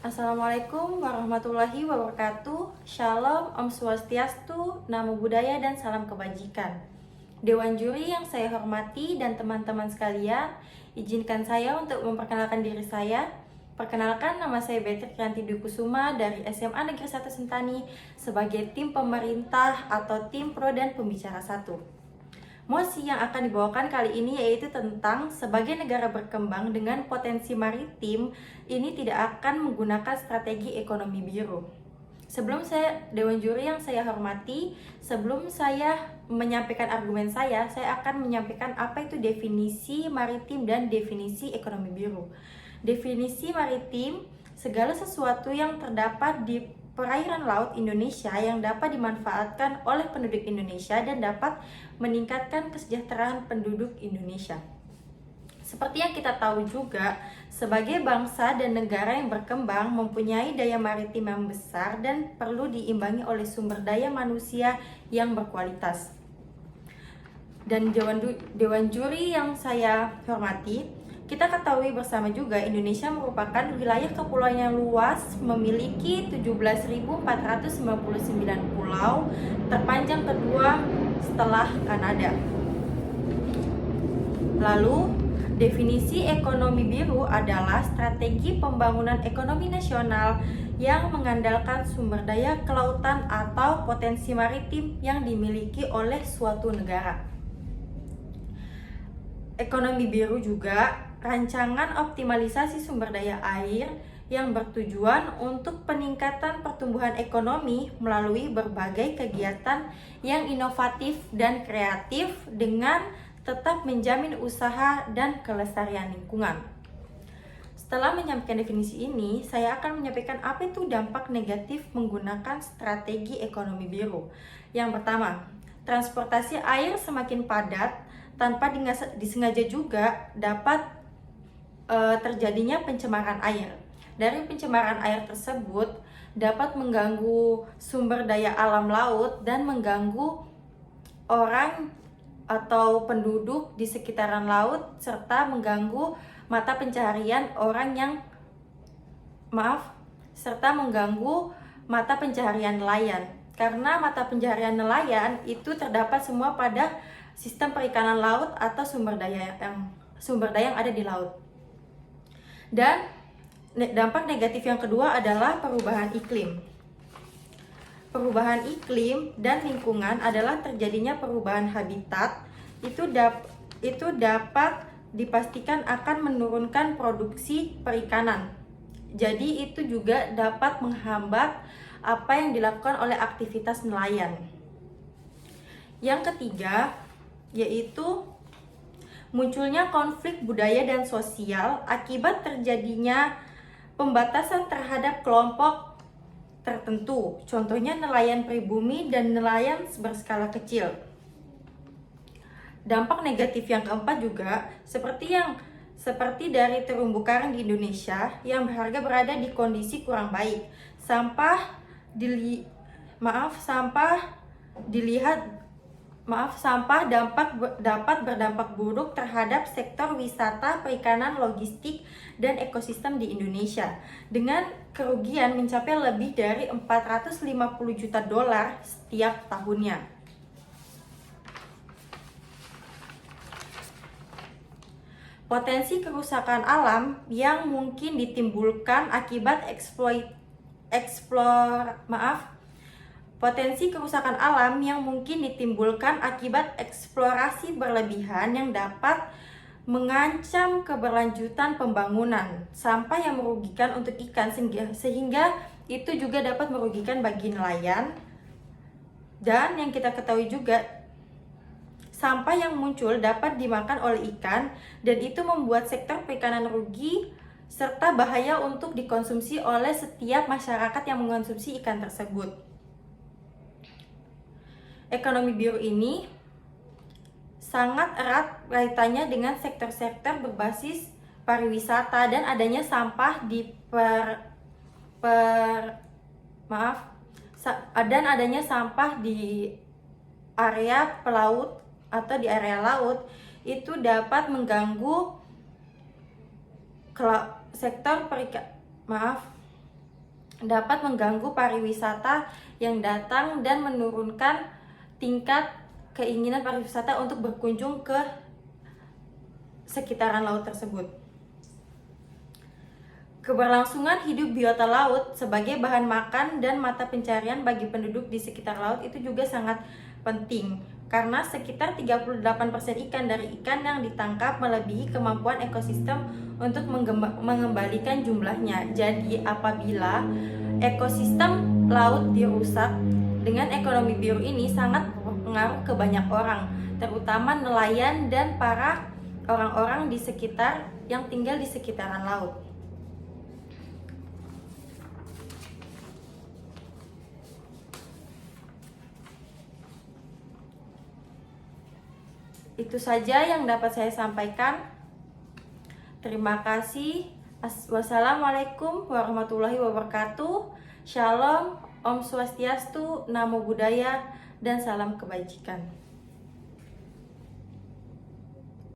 Assalamualaikum warahmatullahi wabarakatuh. Shalom, Om Swastiastu, Namo Buddhaya, dan salam kebajikan. Dewan juri yang saya hormati dan teman-teman sekalian, izinkan saya untuk memperkenalkan diri saya. Perkenalkan, nama saya Beatrice Rianti Dwi Kusuma dari SMA Negeri 1 Sentani sebagai tim pemerintah atau tim pro dan pembicara 1. Mosi yang akan dibawakan kali ini yaitu tentang sebagai negara berkembang dengan potensi maritim, ini tidak akan menggunakan strategi ekonomi biru. Sebelum Dewan Juri yang saya hormati, sebelum saya menyampaikan argumen saya akan menyampaikan apa itu definisi maritim dan definisi ekonomi biru. Definisi maritim, segala sesuatu yang terdapat di perairan laut Indonesia yang dapat dimanfaatkan oleh penduduk Indonesia dan dapat meningkatkan kesejahteraan penduduk Indonesia. Seperti yang kita tahu juga, sebagai bangsa dan negara yang berkembang mempunyai daya maritim yang besar dan perlu diimbangi oleh sumber daya manusia yang berkualitas. Dan Dewan Juri yang saya hormati, kita ketahui bersama juga Indonesia merupakan wilayah kepulauan yang luas, memiliki 17.499 pulau, terpanjang kedua setelah Kanada. Lalu, definisi ekonomi biru adalah strategi pembangunan ekonomi nasional yang mengandalkan sumber daya kelautan atau potensi maritim yang dimiliki oleh suatu negara. Ekonomi biru juga rancangan optimalisasi sumber daya air yang bertujuan untuk peningkatan pertumbuhan ekonomi melalui berbagai kegiatan yang inovatif dan kreatif dengan tetap menjamin usaha dan kelestarian lingkungan. Setelah menyampaikan definisi ini, saya akan menyampaikan apa itu dampak negatif menggunakan strategi ekonomi biru. Yang pertama, transportasi air semakin padat tanpa disengaja juga dapat terjadinya pencemaran air. Dari pencemaran air tersebut dapat mengganggu sumber daya alam laut dan mengganggu orang atau penduduk di sekitaran laut serta mengganggu mata pencaharian nelayan. Karena mata pencaharian nelayan itu terdapat semua pada sistem perikanan laut atau sumber daya yang ada di laut. Dan dampak negatif yang kedua adalah perubahan iklim. Perubahan iklim dan lingkungan adalah terjadinya perubahan habitat. Itu dapat dipastikan akan menurunkan produksi perikanan. Jadi itu juga dapat menghambat apa yang dilakukan oleh aktivitas nelayan. Yang ketiga yaitu munculnya konflik budaya dan sosial akibat terjadinya pembatasan terhadap kelompok tertentu, contohnya nelayan pribumi dan nelayan berskala kecil. Dampak negatif yang keempat juga seperti dari terumbu karang di Indonesia yang berharga berada di kondisi kurang baik. Sampah dapat berdampak buruk terhadap sektor wisata, perikanan, logistik, dan ekosistem di Indonesia dengan kerugian mencapai lebih dari 450 juta dolar setiap tahunnya. Potensi kerusakan alam yang mungkin ditimbulkan akibat Potensi kerusakan alam yang mungkin ditimbulkan akibat eksplorasi berlebihan yang dapat mengancam keberlanjutan pembangunan, sampah yang merugikan untuk ikan sehingga itu juga dapat merugikan bagi nelayan. Dan yang kita ketahui juga, sampah yang muncul dapat dimakan oleh ikan dan itu membuat sektor perikanan rugi serta bahaya untuk dikonsumsi oleh setiap masyarakat yang mengonsumsi ikan tersebut. Ekonomi biru ini sangat erat kaitannya dengan sektor-sektor berbasis pariwisata dan adanya sampah di area pelaut atau di area laut itu dapat mengganggu sektor dapat mengganggu pariwisata yang datang dan menurunkan tingkat keinginan pariwisata untuk berkunjung ke sekitaran laut tersebut. Keberlangsungan hidup biota laut sebagai bahan makan dan mata pencarian bagi penduduk di sekitar laut itu juga sangat penting, karena sekitar 38% ikan dari ikan yang ditangkap melebihi kemampuan ekosistem untuk mengembalikan jumlahnya. Jadi apabila ekosistem laut dirusak, dengan ekonomi biru ini sangat berpengaruh ke banyak orang, terutama nelayan dan para orang-orang di sekitar yang tinggal di sekitaran laut. Itu saja yang dapat saya sampaikan. Terima kasih. Wassalamualaikum warahmatullahi wabarakatuh. Shalom, Om Swastiastu, Namo Buddhaya, dan salam kebajikan.